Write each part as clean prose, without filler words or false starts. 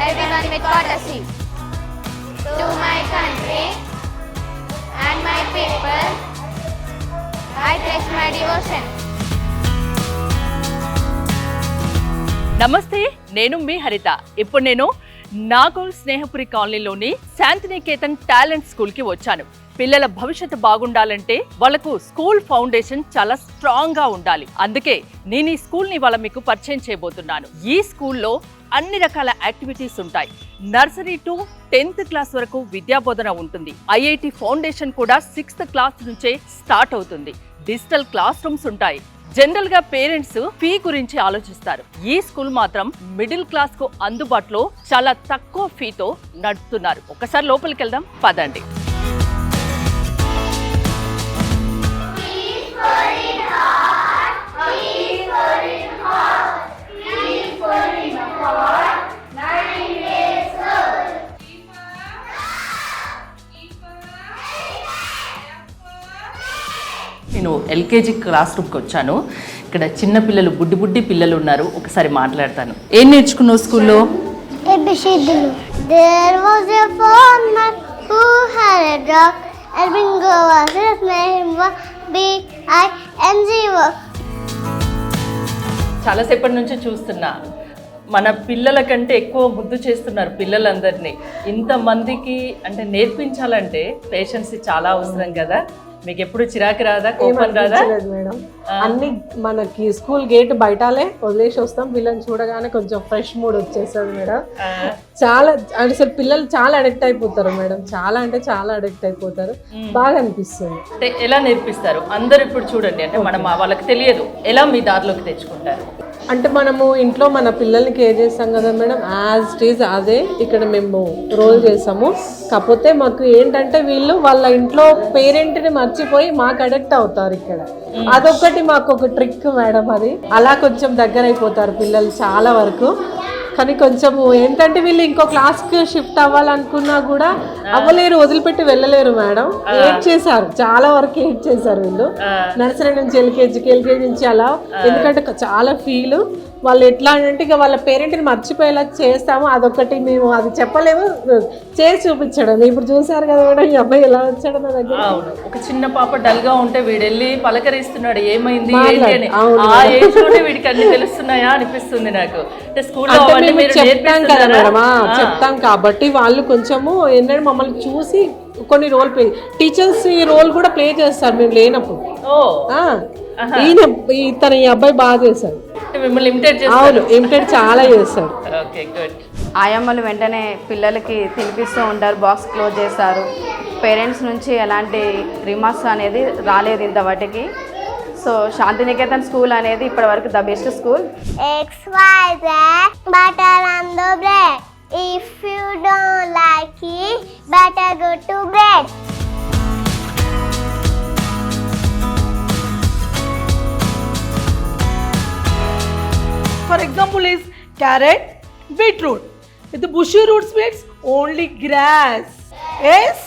everyone with courtesy. To my country and my people, I pledge my devotion. నమస్తే, నేను మీ హరిత. ఇప్పుడు నేను నాగోల్ స్నేహపురి కాలనీలోని శాంతినికేతన్ టాలెంట్ స్కూల్కి వచ్చాను. పిల్లల భవిష్యత్తు బాగుండాలంటే వాళ్ళకు స్కూల్ ఫౌండేషన్ చాలా స్ట్రాంగ్ గా ఉండాలి. అందుకే నేను ఈ స్కూల్ ని వాళ్ళ మీకు పరిచయం చేయబోతున్నాను. ఈ స్కూల్లో అన్ని రకాల యాక్టివిటీస్ ఉంటాయి. నర్సరీ టు 10th క్లాస్ వరకు విద్యాబోధన ఉంటుంది. ఐఐటి ఫౌండేషన్ కూడా 6th క్లాస్ నుంచే స్టార్ట్ అవుతుంది. డిజిటల్ క్లాస్ రూమ్స్ ఉంటాయి. జనరల్ గా పేరెంట్స్ ఫీ గురించి ఆలోచిస్తారు. ఈ స్కూల్ మాత్రం మిడిల్ క్లాస్ కు అందుబాటులో చాలా తక్కువ ఫీతో నడుపుతున్నారు. ఒకసారి లోపలికి వెళ్దాం, పదండి. నేను ఎల్కేజీ క్లాస్ రూమ్కి వచ్చాను. ఇక్కడ చిన్న పిల్లలు, బుడ్డి పిల్లలు ఉన్నారు. ఒకసారి మాట్లాడతాను. ఏం నేర్చుకున్నావు స్కూల్లో? ABCDలు. There was a farmer who had a dog, and Bingo was his name. BINGO. చాలాసేపటి నుంచి చూస్తున్నా, మన పిల్లల కంటే ఎక్కువ ముద్దు చేస్తున్నారు పిల్లలందరినీ. ఇంతమందికి అంటే నేర్పించాలంటే పేషెన్స్ చాలా అవసరం కదా. మీకు ఎప్పుడు చిరాకు రాదా, కోపం రాదా? మేడం, అన్ని మనకి స్కూల్ గేట్ బయటాలే వదిలేసి వస్తాం. పిల్లల్ని చూడగానే కొంచెం ఫ్రెష్ మూడ్ వచ్చేస్తుంది మేడం. చాలా అసలు పిల్లలు చాలా అడిక్ట్ అయిపోతారు మేడం. చాలా అంటే చాలా అడిక్ట్ అయిపోతారు. బాగా అనిపిస్తుంది. అంటే ఎలా నేర్పిస్తారు? అందరు ఇప్పుడు చూడండి, అంటే మనం వాళ్ళకి తెలియదు, ఎలా మీ దారిలోకి తెచ్చుకుంటారు? అంటే మనము ఇంట్లో మన పిల్లల్ని కేర్ చేస్తాం కదా మేడం, యాజ్ ఇట్ ఈజ్ అదే ఇక్కడ మేము రోల్ చేసాము. కాకపోతే మాకు ఏంటంటే వీళ్ళు వాళ్ళ ఇంట్లో పేరెంట్ని మర్చిపోయి మాకు అడిక్ట్ అవుతారు ఇక్కడ. అదొకటి మాకు ఒక ట్రిక్ మేడం. అది అలా కొంచెం దగ్గర అయిపోతారు పిల్లలు చాలా వరకు. కానీ కొంచెం ఏంటంటే వీళ్ళు ఇంకో క్లాస్కి షిఫ్ట్ అవ్వాలనుకున్నా కూడా అవ్వలేరు, వదిలిపెట్టి వెళ్ళలేరు మేడం. ఏడ్ చేశారు, చాలా వరకు ఏడ్ చేశారు వీళ్ళు. నర్సరీ నుంచి ఎల్కేజీ నుంచి అలా. ఎందుకంటే చాలా ఫీల్ వాళ్ళు ఎట్లా అంటే ఇక వాళ్ళ పేరెంట్ని మర్చిపోయేలా చేస్తాము. అదొకటి మేము అది చెప్పలేము, చేసి చూపించడం. ఇప్పుడు చూసారు కదా మేడం, ఈ అబ్బాయి ఎలా వచ్చాడు నా దగ్గర. ఒక చిన్న పాప డల్ గా ఉంటే వీడెళ్ళి పలకరిస్తున్నాడు, ఏమైంది ఆ ఏజ్ లోనే వీడికి అన్ని తెలుస్తున్నాయా అనిపిస్తుంది నాకు. అంటే స్కూల్లో చెప్తాం కదా మేడం, చెప్తాం కాబట్టి వాళ్ళు కొంచెము ఏంటంటే మమ్మల్ని చూసి కొన్ని రోల్ ప్లే, టీచర్స్ ఈ రోల్ కూడా ప్లే చేస్తారు మేము లేనప్పుడు. ఈ అబ్బాయి బాగా చేశారు. మిమ్మల్ని ఇమిటేట్ చాలా చేస్తారు. ఆయమ్మలు వెంటనే పిల్లలకి తినిపిస్తూ ఉంటారు, బాక్స్ క్లోజ్ చేస్తారు. పేరెంట్స్ నుంచి ఎలాంటి రిమార్క్స్ అనేది రాలేదు ఇంతవాటికి. సో శాంతినికేతన్ స్కూల్ అనేది ఇప్పటివరకు the best school. XYZ butter on the bread. If you don't like it, better go to bed. For example is carrot, beetroot. With the bushy roots means only grass. Yes?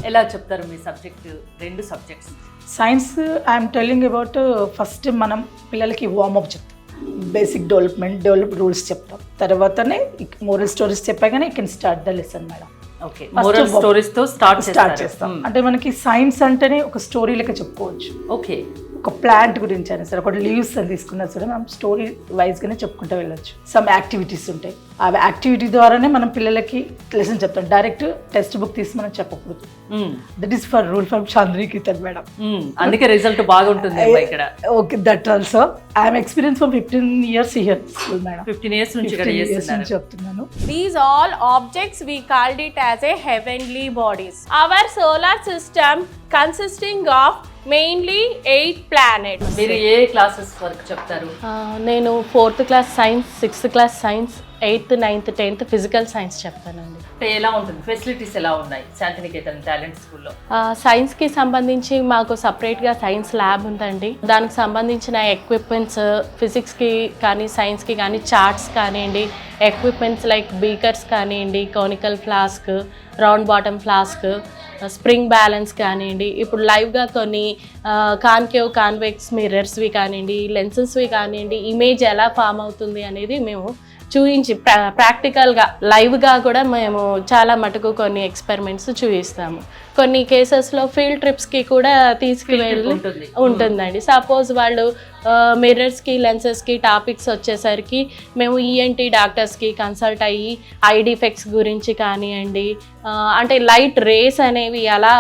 ఎలా చెప్తారు మీ subject? 2 subjects. Science I'm telling about first మనం పిల్లలకి warmup చెప్తాం, basic develop rules చెప్తాం. తర్వాతనే moral stories చెప్పగానే you can start the lesson madam. Okay, moral stories తో స్టార్ట్ చేస్తాం. అంటే మనకి సైన్స్ అంటేనే ఒక స్టోరీ లెక్క చెప్పుకోవచ్చు. ఓకే, ఒక ప్లాంట్ గురించి అయినా సరే, ఒక లీవ్స్ అని తీసుకున్నా సరే మనం స్టోరీ వైజ్గానే చెప్పుకుంటూ వెళ్ళొచ్చు. సమ్ యాక్టివిటీస్ ఉంటాయి, ఆ యాక్టివిటీ ద్వారానే మనం పిల్లలకి లెసన్ చెప్తాం. డైరెక్ట్ టెక్స్ట్ బుక్ తీసి మనం చెప్పకూడదు. That is for rule from Shantiniketan madam. అందుకే రిజల్ట్ బాగుంటుంది ఇక్కడ. Okay, that also I'm experience for 15 years here school madam. 15 years నుంచి చెప్తున్నాను. These all objects we called it as a heavenly bodies. Our solar system consisting of mainly 8 planets. మీరు ఏ classes వరకు చెప్తారు? నేను 4th class science, 6th class science, 8th, 9th, 10th physical science చెప్తానండి. ఎలా ఉంటుంది, facilities ఎలా ఉన్నాయి శాంతినికేతన్ టాలెంట్ స్కూల్లో? సైన్స్కి సంబంధించి మాకు సపరేట్గా సైన్స్ ల్యాబ్ ఉందండి. దానికి సంబంధించిన ఎక్విప్మెంట్స్, ఫిజిక్స్కి కానీ సైన్స్కి కానీ చార్ట్స్ కానివ్వండి, ఎక్విప్మెంట్స్ లైక్ బీకర్స్ కానివ్వండి, conical flask, round bottom flask, spring balance కానివ్వండి, ఇప్పుడు లైవ్గా కొన్ని కాన్కేవ్ కాన్వెక్స్ మిర్రర్స్వి కానివ్వండి, లెన్సెస్వి కానివ్వండి, ఇమేజ్ ఎలా ఫామ్ అవుతుంది అనేది మేము చూయించి ప్రాక్టికల్గా లైవ్గా కూడా మేము చాలా మటుకు కొన్ని ఎక్స్పెరిమెంట్స్ చూపిస్తాము. కొన్ని కేసెస్లో ఫీల్డ్ ట్రిప్స్కి కూడా తీసుకువెళ్ళి ఉంటుందండి. సపోజ్ వాళ్ళు మిర్రర్స్కి లెన్సెస్కి టాపిక్స్ వచ్చేసరికి మేము ఈఎన్టీ డాక్టర్స్కి కన్సల్ట్ అయ్యి ఐ డిఫెక్ట్స్ గురించి కానివ్వండి, అంటే లైట్ రేస్ అనేవి ఎలా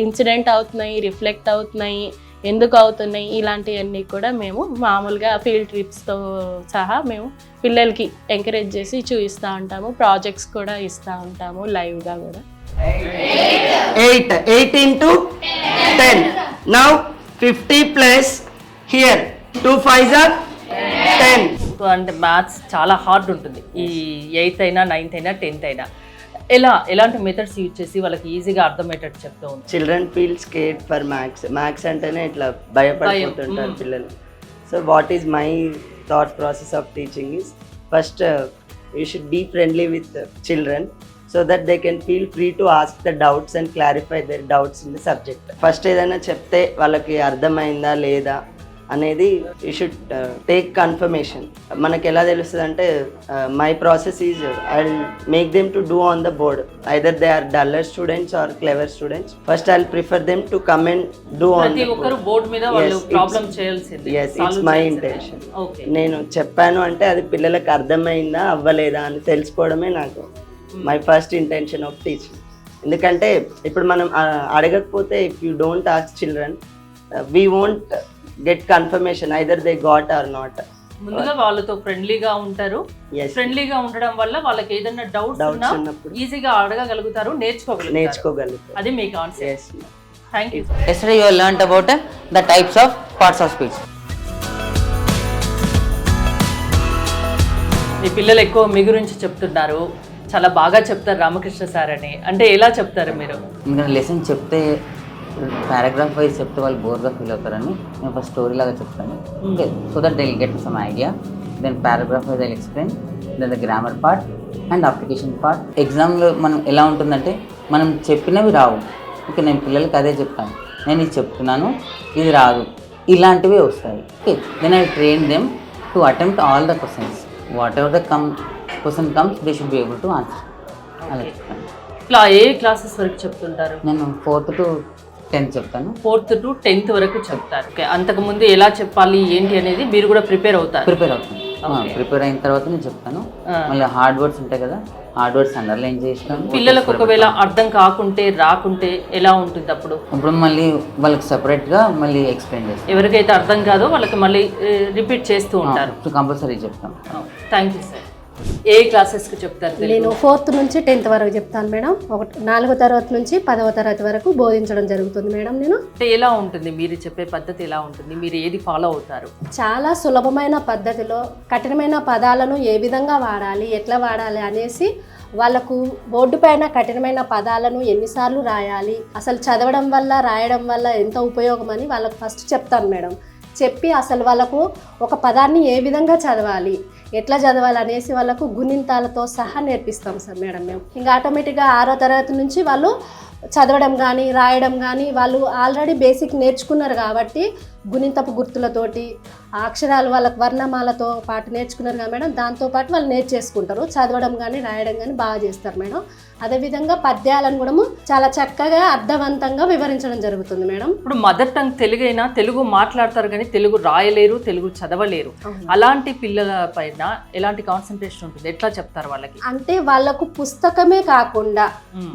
ఇన్సిడెంట్ అవుతున్నాయి, రిఫ్లెక్ట్ అవుతున్నాయి, ఎందుకు అవుతున్నాయి, ఇలాంటివన్నీ కూడా మేము మామూలుగా ఫీల్డ్ ట్రిప్స్తో సహా మేము పిల్లలకి ఎంకరేజ్ చేసి చూపిస్తూ ఉంటాము. ప్రాజెక్ట్స్ కూడా ఇస్తూ ఉంటాము లైవ్గా కూడా. 8 into 10. Now 50 plus here 2 5s are 10. అంటే మ్యాథ్స్ చాలా హార్డ్ ఉంటుంది. ఈ 8th అయినా 9th అయినా 10th అయినా ఎలాంటి మెథడ్స్ యూజ్ చేసి వాళ్ళకి ఈజీగా అర్థమయ్యేటట్టు చెప్తూ ఉంటాం. Children feel scared for maths అంటేనే ఇట్లా భయపడుతుంటారు పిల్లలు. So what is my thought process of teaching is first you should be friendly with children so that they can feel free to ask the doubts and clarify their doubts in the subject. First ఏదైనా చెప్తే వాళ్ళకి అర్థమైందా లేదా అనేది you should take confirmation. మనకి ఎలా తెలుస్తుంది అంటే my process is I will make them to do on the board. Either they are duller students are clever students. First I will prefer them to come and do on the board మీద వాళ్ళు problem చేయాల్సింది. yes it's my intention. నేను చెప్పాను అంటే అది పిల్లలకు అర్థమైందా అవ్వలేదా అని తెలుసుకోవడమే నాకు my first intention of teaching. ఎందుకంటే ఇప్పుడు మనం అడగకపోతే if you don't ask children we won't get confirmation either they got or not. ముందుగా వాళ్ళతో ఫ్రెండ్లీగా ఉంటారు. ఫ్రెండ్లీగా ఉండడం వల్ల వాళ్ళకి ఏదైనా డౌట్స్ ఉన్నప్పుడు ఈజీగా అడగగలుగుతారు, నేర్చుకోగలుగుతారు. అది మీ concept. Thank you. Yesterday you learnt about the types of parts of speech. మీ పిల్లలు ఎక్కువ మీ గురించి చెప్తున్నారు, చాలా బాగా చెప్తారు రామకృష్ణ సార్ అని. అంటే ఎలా చెప్తారు మీరు? ఎందుకంటే లెసన్ చెప్తే పారాగ్రాఫ్ వైజ్ చెప్తే వాళ్ళు బోర్గా ఫీల్ అవుతారని నేను ఫస్ట్ స్టోరీ లాగా చెప్తాను. Okay, so that they will get some idea. Then paragraph wise I will explain, then the grammar part and application part. ఎగ్జామ్లో మనం ఎలా ఉంటుందంటే మనం చెప్పినవి రావు. ఓకే, నేను పిల్లలకి అదే చెప్తాను, నేను ఇది చెప్తున్నాను, ఇది రాదు, ఇలాంటివి వస్తాయి. Okay, then I train them to attempt all the questions. Whatever the question comes they should be able to answer. అలా చెప్తాను. ఇట్లా ఏ క్లాసెస్ వరకు చెప్తుంటారు? నేను 4th to 10th చెప్తాను. 4th to 10th వరకు చెప్తారు. ఓకే, అంతకుముందు ఎలా చెప్పాలి ఏంటి అనేది మీరు కూడా ప్రిపేర్ అవుతాను. ప్రిపేర్ అయిన తర్వాత నేను చెప్తాను. మళ్ళీ హార్డ్ వర్డ్స్ ఉంటాయి కదా, హార్డ్ వర్డ్స్ అండర్లైన్ చేస్తాను. పిల్లలకు ఒకవేళ అర్థం కాకుంటే రాకుంటే ఎలా ఉంటుంది అప్పుడు? ఇప్పుడు మళ్ళీ వాళ్ళకి సపరేట్గా మళ్ళీ ఎక్స్ప్లెయిన్ చేస్తాను. ఎవరికైతే అర్థం కాదో వాళ్ళకి మళ్ళీ రిపీట్ చేస్తూ ఉంటారు. కంపల్సరీ చెప్తాం. Thank you sir. ఏ క్లాసెస్కి చెప్తారు? నేను 4th నుంచి 10th వరకు చెప్తాను మేడం. 4వ తరగతి నుంచి 10వ తరగతి వరకు బోధించడం జరుగుతుంది మేడం. నేను అంటే ఎలా ఉంటుంది మీరు చెప్పే పద్ధతి, ఎలా ఉంటుంది, మీరు ఏది ఫాలో అవుతారు? చాలా సులభమైన పద్ధతిలో కఠినమైన పదాలను ఏ విధంగా వాడాలి, ఎట్లా వాడాలి అనేసి వాళ్ళకు బోర్డు పైన కఠినమైన పదాలను ఎన్నిసార్లు రాయాలి, అసలు చదవడం వల్ల రాయడం వల్ల ఎంత ఉపయోగం అని వాళ్ళకు ఫస్ట్ చెప్తాను మేడం. చెప్పి అసలు వాళ్ళకు ఒక పదాన్ని ఏ విధంగా చదవాలి, ఎట్లా చదవాలి అనేసి వాళ్ళకు గుణింతాలతో సహా నేర్పిస్తాం సార్ మేడం మేము. ఇంకా ఆటోమేటిక్గా 6వ తరగతి నుంచి వాళ్ళు చదవడం కానీ రాయడం కానీ వాళ్ళు ఆల్రెడీ బేసిక్ నేర్చుకున్నారు కాబట్టి గుణింతపు గుర్తులతోటి అక్షరాలు వాళ్ళకు వర్ణమాలతో పాటు నేర్చుకున్నారు కదా మేడం. దాంతోపాటు వాళ్ళు నేర్చేసుకుంటారు. చదవడం కానీ రాయడం కానీ బాగా చేస్తారు మేడం. అదేవిధంగా పద్యాలను కూడా చాలా చక్కగా అర్థవంతంగా వివరించడం జరుగుతుంది మేడం. ఇప్పుడు మదర్ టంగ్ తెలుగు అయినా తెలుగు మాట్లాడతారు కానీ తెలుగు రాయలేరు, తెలుగు చదవలేరు. అలాంటి పిల్లల పైన ఎలాంటి కాన్సన్ట్రేషన్ ఉంటుంది, ఎట్లా చెప్తారు వాళ్ళకి? అంటే వాళ్ళకు పుస్తకమే కాకుండా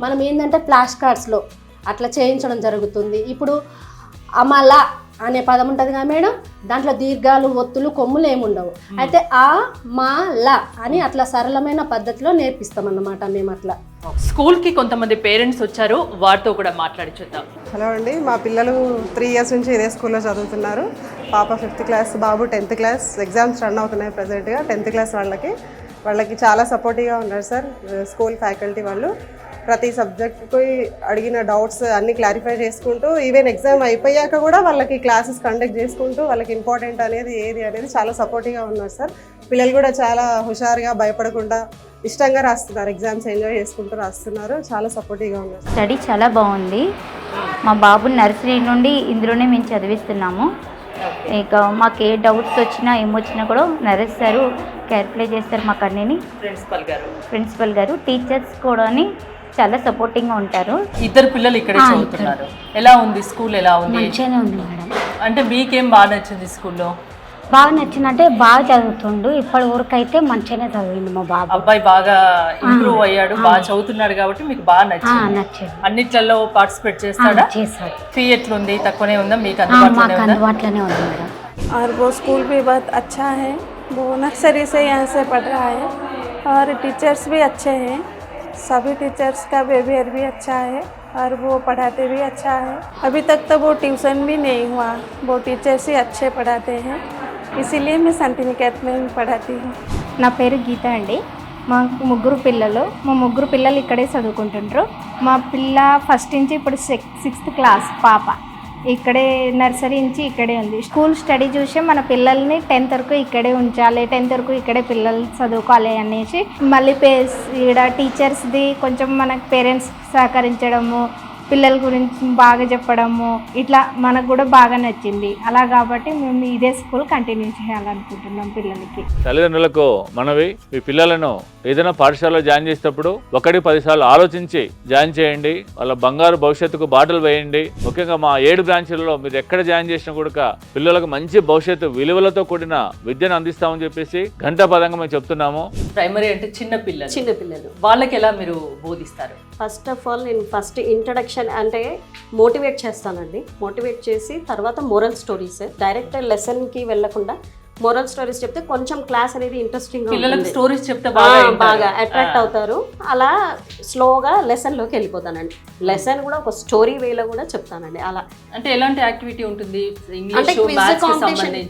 మనం ఏంటంటే ఫ్లాష్ కార్డ్స్లో అట్లా చేయించడం జరుగుతుంది. ఇప్పుడు అమల అనే పదం ఉంటుంది కదా మేడం, దాంట్లో దీర్ఘాలు, ఒత్తులు, కొమ్ములు ఏముండవు. అయితే ఆ మా ల అని అట్లా సరళమైన పద్ధతిలో నేర్పిస్తాం అన్నమాట మేము. అట్లా స్కూల్కి కొంతమంది పేరెంట్స్ వచ్చారు, వారితో కూడా మాట్లాడి చూద్దాం. హలో అండి, మా పిల్లలు 3 years నుంచి ఇదే స్కూల్లో చదువుతున్నారు. పాప 5th class, బాబు 10th class. ఎగ్జామ్స్ రన్ అవుతున్నాయి ప్రజెంట్గా. 10th class వాళ్ళకి చాలా సపోర్టివ్గా ఉన్నారు సార్ స్కూల్ ఫ్యాకల్టీ వాళ్ళు. ప్రతి సబ్జెక్ట్కి అడిగిన డౌట్స్ అన్నీ క్లారిఫై చేసుకుంటూ, ఈవెన్ ఎగ్జామ్ అయిపోయాక కూడా వాళ్ళకి క్లాసెస్ కండక్ట్ చేసుకుంటూ వాళ్ళకి ఇంపార్టెంట్ అనేది ఏది అనేది చాలా సపోర్టివ్గా ఉన్నారు సార్. పిల్లలు కూడా చాలా హుషారుగా, భయపడకుండా ఇష్టంగా రాస్తున్నారు. ఎగ్జామ్స్ ఎంజాయ్ చేసుకుంటూ రాస్తున్నారు. చాలా సపోర్టివ్గా ఉన్నారు. స్టడీ చాలా బాగుంది. మా బాబు నర్సరీ నుండి ఇందులోనే మేము చదివిస్తున్నాము. ఇక మాకు ఏ డౌట్స్ వచ్చినా ఏమొచ్చినా కూడా నరేష్ సారు క్లారిఫై చేస్తారు మాకు అన్నీ. ప్రిన్సిపల్ గారు టీచర్స్ కూడా చాలా సపోర్టింగ్గా ఉంటారు. ఇద్దరు పిల్లలు ఇక్కడే చదువుతున్నారు. ఎలా ఉంది స్కూల్? ఎలా ఉంది? మంచిగానే ఉంది మేడం. అంటే మీకేం బాగా నచ్చింది స్కూల్లో? బాగా నచ్చిందంటే బాగా చదువుతుండు. ఇప్పటి వరకు అయితే మంచిగానే చదివిండు మా బాబు. అబ్బాయి బాగా ఇంప్రూవ్ అయ్యాడు, బాగా చదువుతున్నాడు కాబట్టి మీకు బాగా నచ్చింది. అన్నిట్లలో పార్టిసిపేట్ చేస్తాడా? చేస్తాడు. ఫీ ఎట్లుంది? తక్కువనే ఉందా? మీకు అందుబాటులోనే ఉంది మేడం. और वो स्कूल भी बहुत अच्छा है. वो नर्सरी से यहाँ से पढ़ रहा है और टीचर्स भी अच्छे हैं. सभी टीचर्स का बिहेवियर भी अच्छा है और वो पढ़ाते भी अच्छा है. अभी तक तो वो ट्यूशन भी नहीं हुआ. वो टीचर्स ही अच्छे पढ़ाते हैं, इसीलिए मैं शांतिनिकेतन में पढ़ाती हूँ. నా పేరు గీత అండి. మా ముగ్గురు పిల్లలు ఇక్కడే చదువుకుంటుంటారు. మా పిల్ల ఫస్ట్ నుంచి ఇప్పుడు 6th క్లాస్ పాప ఇక్కడే, నర్సరీ నుంచి ఇక్కడే ఉంది. స్కూల్ స్టడీ చూసి మన పిల్లల్ని 10th వరకు ఇక్కడే ఉంచాలి, 10th వరకు ఇక్కడే పిల్లలు చదువుకోవాలి అనేసి మళ్ళీ ఇక్కడ టీచర్స్ది కొంచెం మనకు పేరెంట్స్ సహకరించడము, పిల్లల గురించి బాగా చెప్పడము, ఇట్లా మనకు కూడా బాగా నచ్చింది. అలా కాబట్టి మేము ఇదే స్కూల్ కంటిన్యూ చేయాలనుకుంటున్నాం పిల్లలకి. తల్లిదండ్రులకు మనవి, మీ పిల్లలను ఏదైనా పాఠశాలలో జాయిన్ చేసేటప్పుడు 1-10 సార్లు ఆలోచించి జాయిన్ చేయండి. వాళ్ళ బంగారు భవిష్యత్తుకు బాటలు వేయండి. ముఖ్యంగా మా 7 బ్రాంచ్లలో మీరు ఎక్కడ జాయిన్ చేసినా కూడా పిల్లలకు మంచి భవిష్యత్తు విలువలతో కూడిన విద్యను అందిస్తామని చెప్పేసి ఘంటాపదంగా మేము చెప్తున్నాము. ప్రైమరీ అంటే చిన్న పిల్లలు వాళ్ళకి ఎలా మీరు బోధిస్తారు? ఫస్ట్ ఆఫ్ ఆల్ నేను ఫస్ట్ ఇంట్రడక్షన్ అంటే మోటివేట్ చేస్తానండి. మోటివేట్ చేసి తర్వాత మోరల్ స్టోరీస్, డైరెక్ట్ లెసన్కి వెళ్ళకుండా మోరల్ స్టోరీస్ చెప్తే కొంచెం క్లాస్ అనేది ఇంట్రెస్టింగ్గా ఉంటుంది. స్టోరీస్ చెప్తే బాగా అట్రాక్ట్ అవుతారు. అలా స్లోగా లెసన్లోకి వెళ్ళిపోతానండి. లెసన్ కూడా ఒక స్టోరీ వేలో కూడా చెప్తానండి. అలా అంటే ఎలాంటి యాక్టివిటీ ఉంటుంది? అంటే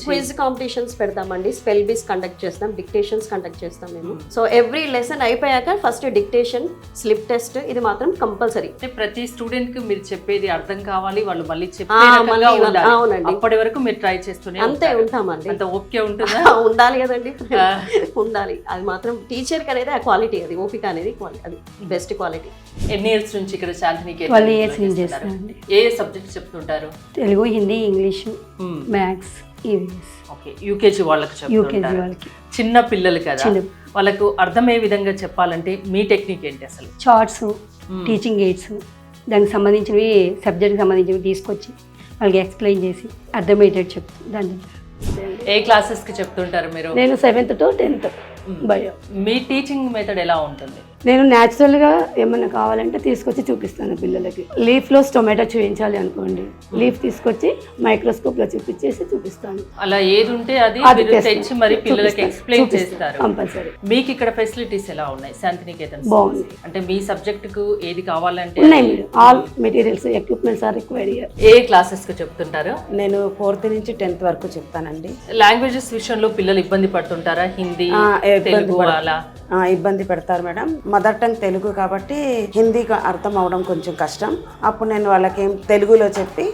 క్విజ్ కాంపిటీషన్స్ పెడతామండి. స్పెల్ బీస్ కండక్ట్ చేస్తాం, డిక్టేషన్స్ కండక్ట్ చేస్తాం మేము. సో ఎవ్రీ లెసన్ అయిపోయాక ఫస్ట్ డిక్టేషన్, స్లిప్ టెస్ట్, ఇది మాత్రం కంపల్సరీ. ప్రతి స్టూడెంట్ కి మీరు చెప్పేది అర్థం కావాలి, వాళ్ళు మళ్ళీ చెప్పేలా ఉండాలి. అవునండి. అప్పటి వరకు మీరు ట్రై చేస్తూనే అంతే ఉంటామండి. అంత ఓపిక ఉంటుందా? ఉండాలి కదండి, ఉండాలి. అది మాత్రం టీచర్కి అనేది ఆ క్వాలిటీ, అది ఓపిక అనేది అది బెస్ట్ క్వాలిటీ. ఎన్ని ఇయర్స్ నుంచి ఇక్కడ శాంతినికేతన్? 12 years నుంచి చేస్తానండి. ఏ సబ్జెక్ట్ చెప్తుంటారు? Telugu, Hindi, English, maths, EVS. Okay, UKG వాళ్ళకి చెప్తుంటారు. చిన్న పిల్లలు కదా, వాళ్ళకు అర్థమయ్యే విధంగా చెప్పాలంటే మీ టెక్నిక్ ఏంటి అసలు? చార్ట్స్, టీచింగ్ ఎయిడ్స్, దానికి సంబంధించినవి, సబ్జెక్ట్కి సంబంధించినవి తీసుకొచ్చి వాళ్ళకి ఎక్స్ప్లెయిన్ చేసి అర్థమయ్యేటట్టు చెప్తాను. దాన్ని ఏ క్లాసెస్ కి చెప్తుంటారు మీరు? నేను 7th to 10th bio. Me teaching method ఎలా ఉంటుంది? నేను న్యాచురల్గా ఏమన్నా కావాలంటే తీసుకొచ్చి చూపిస్తాను పిల్లలకి. లీఫ్లో టొమాటో చూపించాలి అనుకోండి, లీఫ్ తీసుకొచ్చి మైక్రోస్కోప్లో చూపిస్తాను. అలా ఏది ఉంటే అది తెచ్చి మరి పిల్లలకి ఎక్స్ప్లెయిన్ చేస్తారు కంపల్సరీ. మీకు ఇక్కడ ఫెసిలిటీస్ ఎలా ఉన్నాయి శాంతినికేతన్? బాగుంది. అంటే మీ సబ్జెక్ట్ కు ఏది కావాలంటే ఉన్నాయి. All materials, equipments are required here. ఏ క్లాసెస్ కు చెప్తుంటారు? నేను 4th నుంచి 10th వరకు చెప్తానండి. లాంగ్వేజెస్ విషయంలో పిల్లలు ఇబ్బంది పడుతుంటారా? హిందీ, తెలుగు అలా ఇబ్బంది పెడతారు మేడం. మదర్ టంగ్ తెలుగు కాబట్టి హిందీ అర్థం అవడం కొంచెం కష్టం. అప్పుడు నేను వాళ్ళకి తెలుగులో చెప్పి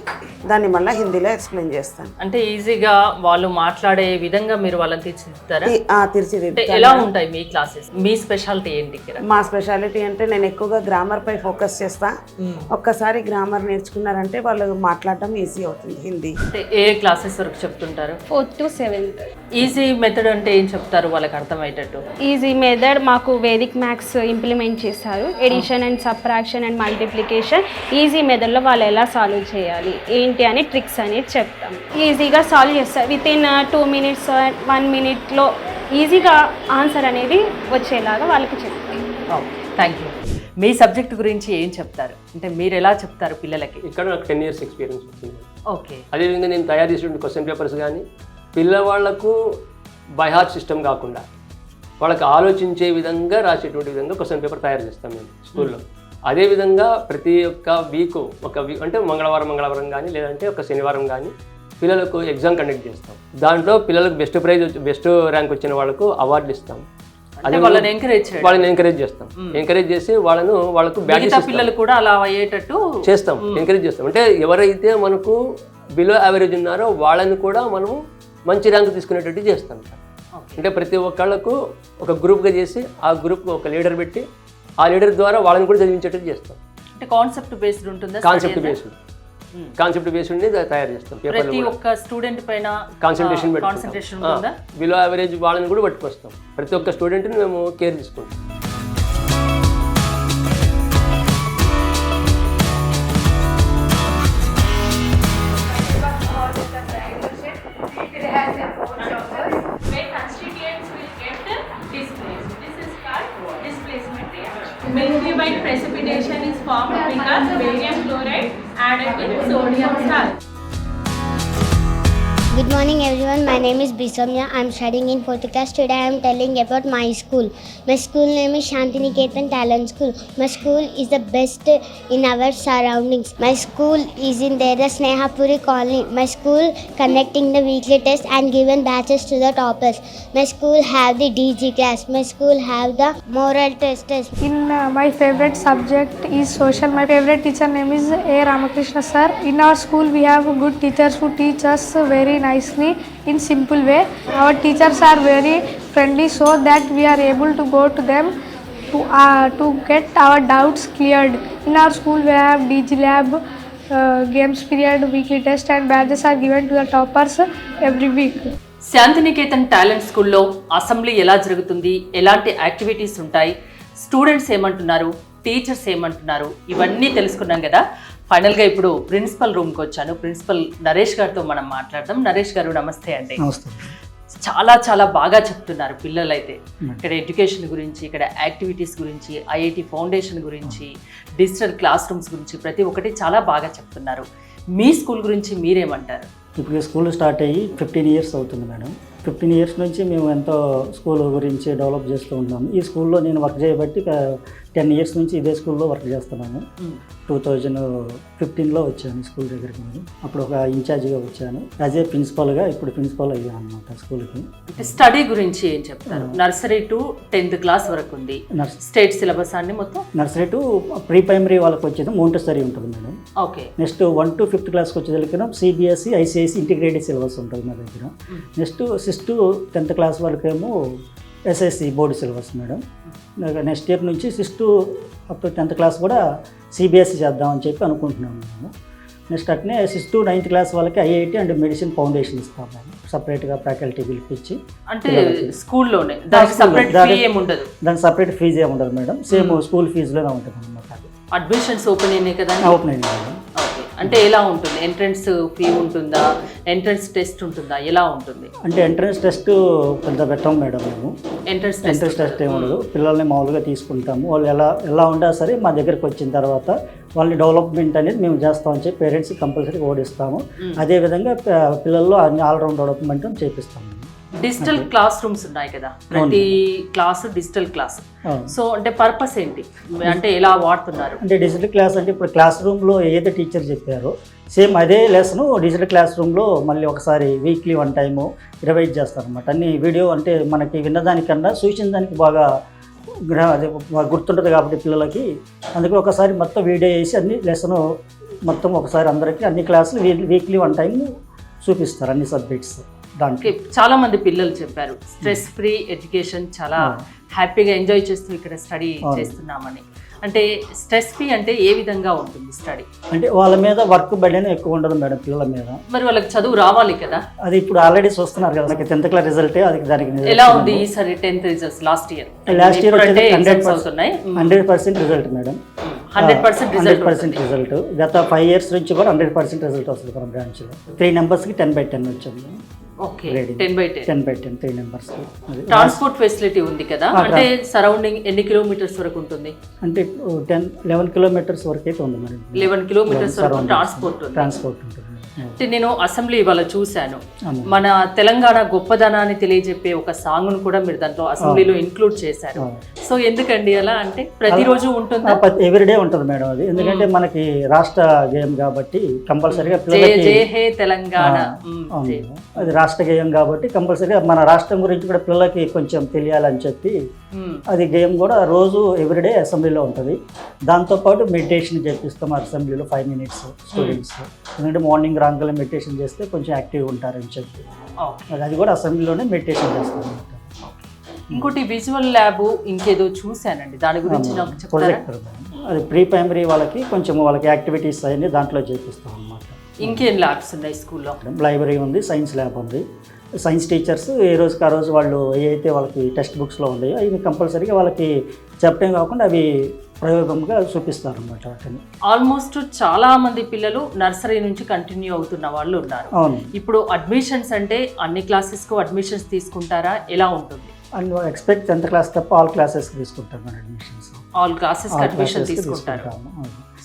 దాన్ని మళ్ళీ హిందీలో ఎక్స్ప్లెయిన్ చేస్తాను. అంటే ఈజీగా వాళ్ళు మాట్లాడే విధంగా మీరు వాళ్ళని తీర్చిదిద్దారా? తీర్చిదిద్దాను. ఎలా ఉంటాయి మీ క్లాసెస్? మీ స్పెషాలిటీ ఏంటి? మా స్పెషాలిటీ అంటే నేను ఎక్కువగా గ్రామర్ పై ఫోకస్ చేస్తా. ఒక్కసారి గ్రామర్ నేర్చుకున్నారంటే వాళ్ళు మాట్లాడడం ఈజీ అవుతుంది. హిందీ ఏ క్లాసెస్ వరకు చెప్తుంటారు? 4th to 7th. Easy method అంటే ఏం చెప్తారు వాళ్ళకి అర్థమయ్యేటట్టు? ఈజీ మెథడ్ మాకు వేదిక్ మ్యాథ్స్ ఇంప్లిమెంట్ చేస్తారు. Addition and subtraction and multiplication easy మెథడ్లో వాళ్ళు ఎలా సాల్వ్ చేయాలి ఏంటి అని ట్రిక్స్ అనేది చెప్తాం. ఈజీగా సాల్వ్ చేస్తారు. వితిన్ 2 minutes 1 minuteలో ఈజీగా ఆన్సర్ అనేది వచ్చేలాగా వాళ్ళకి చెప్తాం. Thank you. మీ సబ్జెక్ట్ గురించి ఏం చెప్తారు? అంటే మీరు ఎలా చెప్తారు పిల్లలకి? ఇక్కడ నాకు 10 years ఎక్స్పీరియన్స్ వచ్చింది. ఓకే. అదేవిధంగా నేను తయారు చేసినటువంటి క్వశ్చన్ పేపర్స్ కానీ పిల్లవాళ్లకు బై హార్ట్ సిస్టమ్ కాకుండా వాళ్ళకి ఆలోచించే విధంగా రాసేటువంటి విధంగా క్వశ్చన్ పేపర్ తయారు చేస్తాం మేము స్కూల్లో. అదేవిధంగా ప్రతి ఒక్క వీక్ అంటే మంగళవారం కానీ లేదంటే ఒక శనివారం కానీ పిల్లలకు ఎగ్జామ్ కండక్ట్ చేస్తాం. దాంట్లో పిల్లలకు బెస్ట్ ర్యాంక్ వచ్చిన వాళ్ళకు అవార్డులు ఇస్తాం. అదే వాళ్ళని ఎంకరేజ్ చేస్తాం. ఎంకరేజ్ చేసి వాళ్ళకు బ్యాచెస్ పిల్లలు కూడా అలా అయ్యేటట్టు చేస్తాం, ఎంకరేజ్ చేస్తాం. అంటే ఎవరైతే మనకు బిలో యావరేజ్ ఉన్నారో వాళ్ళని కూడా మనము మంచి ర్యాంక్ తీసుకునేటట్టు చేస్తాం. అంటే ప్రతి ఒక్కళ్ళకు ఒక గ్రూప్గా చేసి ఆ గ్రూప్కి ఒక లీడర్ పెట్టి ఆ లీడర్ ద్వారా వాళ్ళని కూడా చదివించేటట్టు చేస్తాం. అంటే కాన్సెప్ట్ బేస్డ్ ఉంటుందా? కాన్సెప్ట్ బేస్డ్ కాన్సెప్ట్ బేస్డ్ తయారు చేస్తాం. ప్రతి ఒక్క స్టూడెంట్ పైన కాన్సన్ట్రేషన్ బిలో యావరేజ్ వాళ్ళని కూడా పట్టుకొస్తాం. ప్రతి ఒక్క స్టూడెంట్ని మేము కేర్ తీసుకుంటాం. Milky white precipitation is formed because barium chloride added with sodium salt. Good morning everyone, my name is Bisomya. I am studying in 4th class. Today I am telling about my school. My school name is Shantiniketan Talent School. My school is the best in our surroundings. My school is in the Snehapuri colony. My school conducting the weekly test and given batches to the toppers. My school have the DG class. My school have the moral testers. In my favorite subject is social. My favorite teacher name is A. Ramakrishna sir. In our school we have good teachers who teach us very nicely in simple way. Our teachers are very friendly so that we are able to go to them to get our doubts cleared. In our school we have DG lab, games period, weekly test and badges are given to the toppers every week. Shantiniketan talent స్కూల్లో assembly ఎలా జరుగుతుంది, ఎలాంటి activities ఉంటాయి, students ఏమంటున్నారు, teachers ఏమంటున్నారు, ఇవన్నీ తెలుసుకున్నాం కదా. ఫైనల్గా ఇప్పుడు ప్రిన్సిపల్ రూమ్కి వచ్చాను. ప్రిన్సిపల్ నరేష్ గారితో మనం మాట్లాడదాం. నరేష్ గారు నమస్తే అండి. చాలా చాలా బాగా చెప్తున్నారు పిల్లలైతే. ఇక్కడ ఎడ్యుకేషన్ గురించి, ఇక్కడ యాక్టివిటీస్ గురించి, ఐఐటి ఫౌండేషన్ గురించి, డిజిటల్ క్లాస్ రూమ్స్ గురించి ప్రతి ఒక్కటి చాలా బాగా చెప్తున్నారు. మీ స్కూల్ గురించి మీరేమంటారు? ఇప్పుడు స్కూల్ స్టార్ట్ అయ్యి 15 years అవుతుంది మేడం. 15 years నుంచి మేము ఎంతో స్కూల్ గురించి డెవలప్ చేస్తూ ఉన్నాము. ఈ స్కూల్లో నేను వర్క్ చేయబట్టి 10 years నుంచి ఇదే స్కూల్లో వర్క్ చేస్తున్నాను. 2015లో వచ్చాను స్కూల్ దగ్గరికి. నేను అప్పుడు ఒక ఇన్ఛార్జిగా వచ్చాను. యాజ్ ఏ ప్రిన్సిపల్గా ఇప్పుడు ప్రిన్సిపల్ అయ్యాను అనమాట స్కూల్కి. స్టడీ గురించి ఏం చెప్తారు? నర్సరీ టు 10th క్లాస్ వరకు ఉంది. స్టేట్ సిలబస్ అండి మొత్తం. నర్సరీ టు ప్రీ ప్రైమరీ వాళ్ళకి వచ్చేది మోంటెసరీ ఉంటుంది madam. Okay. Next 1 to 5th క్లాస్కి వచ్చేదానికి సిబిఎస్ఈ, ఐసిఐసి ఇంటిగ్రేటెడ్ సిలబస్ ఉంటుంది మా దగ్గర. నెక్స్ట్ 6 to 10th క్లాస్ వరకేమో SSC board syllabus madam. Next year నుంచి 6 to up to 10th class కూడా సిబిఎస్ఈ చేద్దామని చెప్పి అనుకుంటున్నాము మేము. నెక్స్ట్ అట్నే 6 to 9th క్లాస్ వాళ్ళకి ఐఐటి అండ్ మెడిసిన్ ఫౌండేషన్ ఇస్తాం మేము. సపరేట్గా ఫ్యాకల్టీ పిలిపించి అంటే స్కూల్లోనే దానికి సపరేట్ ఫీజు ఏమి ఉండదు మేడం. సేమ్ స్కూల్ ఫీజులోనే ఉంటుంది అనమాట. అడ్మిషన్స్ ఓపెన్ అయినాయి కదా? ఓపెన్ అయినాయి మేడం. అంటే ఎలా ఉంటుంది? ఎంట్రన్స్ ఫీ ఉంటుందా, ఎంట్రన్స్ టెస్ట్ ఉంటుందా, ఎలా ఉంటుంది? అంటే ఎంట్రన్స్ టెస్ట్ పెద్ద పెట్టాం మేడం మేము. ఎంట్రన్స్ టెస్ట్ ఏమి ఉండదు. పిల్లల్ని మామూలుగా తీసుకుంటాము. వాళ్ళు ఎలా ఉన్నా సరే మా దగ్గరికి వచ్చిన తర్వాత వాళ్ళని డెవలప్మెంట్ అనేది మేము చేస్తామని చెప్పి పేరెంట్స్ కంపల్సరీ ఓడిస్తాము. అదేవిధంగా పిల్లల్లో అన్ని ఆల్రౌండ్ డెవలప్మెంట్ చేపిస్తాము. డిజిటల్ క్లాస్ రూమ్స్ ఉన్నాయి కదా, ప్రతి క్లాస్ డిజిటల్ క్లాస్. సో అంటే పర్పస్ ఏంటి, అంటే ఎలా వాడుతున్నారు? అంటే డిజిటల్ క్లాస్ అంటే ఇప్పుడు క్లాస్ రూమ్లో ఏదైతే టీచర్ చెప్పారో సేమ్ అదే లెసన్ డిజిటల్ క్లాస్ రూమ్లో మళ్ళీ ఒకసారి వీక్లీ 1 time రివైజ్ చేస్తారు అనమాట. అన్ని వీడియో అంటే మనకి విన్నదానికన్నా చూసిన దానికి బాగా గుర్తుంటుంది కాబట్టి పిల్లలకి. అందుకే ఒకసారి మొత్తం వీడియో వేసి అన్ని లెసన్ మొత్తం ఒకసారి అందరికీ అన్ని క్లాసులు వీక్లీ 1 time చూపిస్తారు అన్ని సబ్జెక్ట్స్. దానికి చాలా మంది పిల్లలు చెప్పారు స్ట్రెస్ ఫ్రీ ఎడ్యుకేషన్, చాలా హ్యాపీగా ఎంజాయ్ చేస్తూ ఇక్కడ స్టడీ చేస్తున్నామని. అంటే స్ట్రెస్ ఫ్రీ అంటే ఏ విధంగా ఉంటుంది స్టడీ? అంటే వాళ్ళ మీద వర్క్ బర్డెన్ ఎక్కువ ఉండదు మేడం పిల్లల మీద. మరి వాళ్ళకి చదువు రావాలి కదా. అది ఇప్పుడు ఆల్రెడీ చూస్తున్నారు కదా, 10th క్లాస్ రిజల్ట్ అది దానికి ఎలా ఉంది ఈసారి 10th results? Last year 100% result madam. 100% result. గత 5 years నుంచి కూడా 100% రిజల్ట్ వస్తుంది మన బ్రాంచ్లో. 3 numbers-కి 10/10 వచ్చింది. Okay, 10/10 3 numbers. ట్రాన్స్పోర్ట్ ఫెసిలిటీ ఉంది కదా, అంటే సరౌండింగ్ ఎన్ని కిలోమీటర్స్ వరకు ఉంటుంది? అంటే 11 kilometers వరకు అయితే ఉంది మరి. 11 kilometers వరకు ట్రాన్స్పోర్ట్ ఉంటుంది. అంటే నేను అసెంబ్లీ ఇవాళ చూశాను, మన తెలంగాణ గొప్పదనాన్ని తెలియజెప్పే ఒక సాంగ్ను కూడా మీరు దాంట్లో అసెంబ్లీలో ఇంక్లూడ్ చేశారు. సో ఎందుకండి అలా? అంటే ప్రతిరోజు ఉంటుంది, ఎవ్రీడే ఉంటుంది మేడం అది. ఎందుకంటే మనకి రాష్ట్ర గేయం కాబట్టి కంపల్సరీగా జై హే తెలంగాణ, అది రాష్ట్ర గేయం కాబట్టి కంపల్సరీగా మన రాష్ట్రం గురించి కూడా పిల్లలకి కొంచెం తెలియాలని చెప్పి అది గేయం కూడా రోజు ఎవ్రీడే అసెంబ్లీలో ఉంటుంది. దాంతోపాటు మెడిటేషన్ చేపిస్తాం అసెంబ్లీలో 5 minutes స్టూడెంట్స్. ఎందుకంటే మార్నింగ్ రాంగల్ మెడిటేషన్ చేస్తే కొంచెం యాక్టివ్గా ఉంటారని చెప్పి అది కూడా అసెంబ్లీలోనే మెడిటేషన్ చేస్తాం. ఇంకోటి విజువల్ ల్యాబ్ ఇంకేదో చూశానండి, దాని గురించి నాకు చెప్తారా? అది ప్రీ ప్రైమరీ వాళ్ళకి కొంచెం వాళ్ళకి యాక్టివిటీస్ అన్ని దాంట్లో చేపిస్తాం అన్నమాట. ఇంకేం ల్యాబ్స్ ఉన్నాయి స్కూల్లో? లైబ్రరీ ఉంది, సైన్స్ ల్యాబ్ ఉంది. సైన్స్ టీచర్స్ ఏ రోజుకి ఆ రోజు వాళ్ళు ఏవైతే వాళ్ళకి టెక్స్ట్ బుక్స్లో ఉన్నాయో అవి కంపల్సరీగా వాళ్ళకి చెప్పడం కాకుండా అవి ప్రయోగంగా చూపిస్తారు అన్నమాట వాటిని. ఆల్మోస్ట్ చాలా మంది పిల్లలు నర్సరీ నుంచి కంటిన్యూ అవుతున్న వాళ్ళు ఉన్నారు. అవును. ఇప్పుడు అడ్మిషన్స్ అంటే అన్ని క్లాసెస్కు అడ్మిషన్స్ తీసుకుంటారా, ఎలా ఉంటుంది? అండ్ ఎక్స్పెక్ట్ 10th క్లాస్ తప్ప ఆల్ క్లాసెస్కి తీసుకుంటాం మన అడ్మిషన్స్. ఆల్ క్లాసెస్కి అడ్మిషన్ తీసుకుంటారు.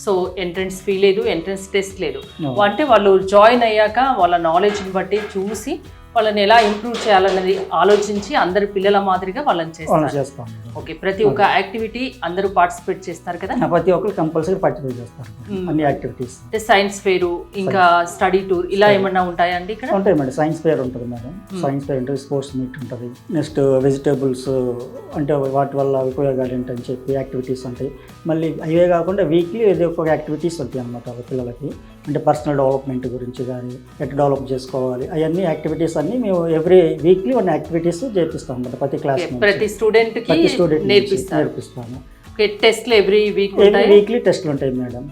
సో ఎంట్రన్స్ ఫీ లేదు, ఎంట్రన్స్ టెస్ట్ లేదు. అంటే వాళ్ళు జాయిన్ అయ్యాక వాళ్ళ నాలెడ్జ్ని బట్టి చూసి వాళ్ళని ఎలా ఇంప్రూవ్ చేయాలన్నది ఆలోచించి అందరి పిల్లల మాదిరిగా వాళ్ళని చేస్తారు. ఓకే, ప్రతి ఒక్క యాక్టివిటీ అందరూ పార్టిసిపేట్ చేస్తారు కదా? ప్రతి ఒక్కరు కంపల్సరీ పార్టిసిపేట్ చేస్తారు అన్ని యాక్టివిటీస్. అంటే సైన్స్ ఫేరు, ఇంకా స్టడీ టూర్ ఇలా ఏమన్నా ఉంటాయండి ఇక్కడ? ఉంటాయి మేడం. సైన్స్ ఫేర్ ఉంటుంది మేడం, సైన్స్ ఫేర్ ఉంటుంది, స్పోర్ట్స్ మీట్ ఉంటుంది. నెక్స్ట్ వెజిటేబుల్స్ అంటే వాటి వల్ల ఉపయోగాలు ఏంటని చెప్పి యాక్టివిటీస్ ఉంటాయి. మళ్ళీ అవే కాకుండా వీక్లీ ఏదో ఒక యాక్టివిటీస్ ఉంటాయి అన్నమాట పిల్లలకి. అంటే పర్సనల్ డెవలప్మెంట్ గురించి కానీ ఎట్లా డెవలప్ చేసుకోవాలి అవన్నీ యాక్టివిటీస్ అన్నీ మేము ఎవ్రీ వీక్లీ వన్ యాక్టివిటీస్ చేపిస్తాం అన్నమాట ప్రతి క్లాస్. ప్రతి స్టూడెంట్కి నేర్పిస్తాము. టెస్ట్లు ఎవ్రీ వీక్లీ టెస్ట్లు ఉంటాయి మేడం.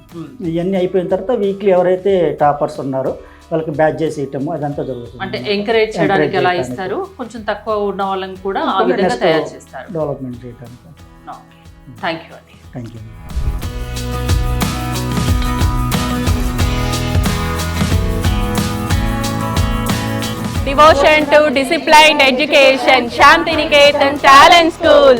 ఇవన్నీ అయిపోయిన తర్వాత వీక్లీ ఎవరైతే టాపర్స్ ఉన్నారో వాళ్ళకి బ్యాచ్ చేసి ఇవ్వటము అదంతా జరుగుతుంది. అంటే ఎంకరేజ్ చేయడానికి ఎలా ఇస్తారు, కొంచెం తక్కువ ఉన్న వాళ్ళని కూడా ఆ విధంగా తయారు చేస్తారు డెవలప్మెంట్ చేయడానికి. థ్యాంక్ యూ అండి. Thank you. Devotion to disciplined education, Shantiniketan Talent School.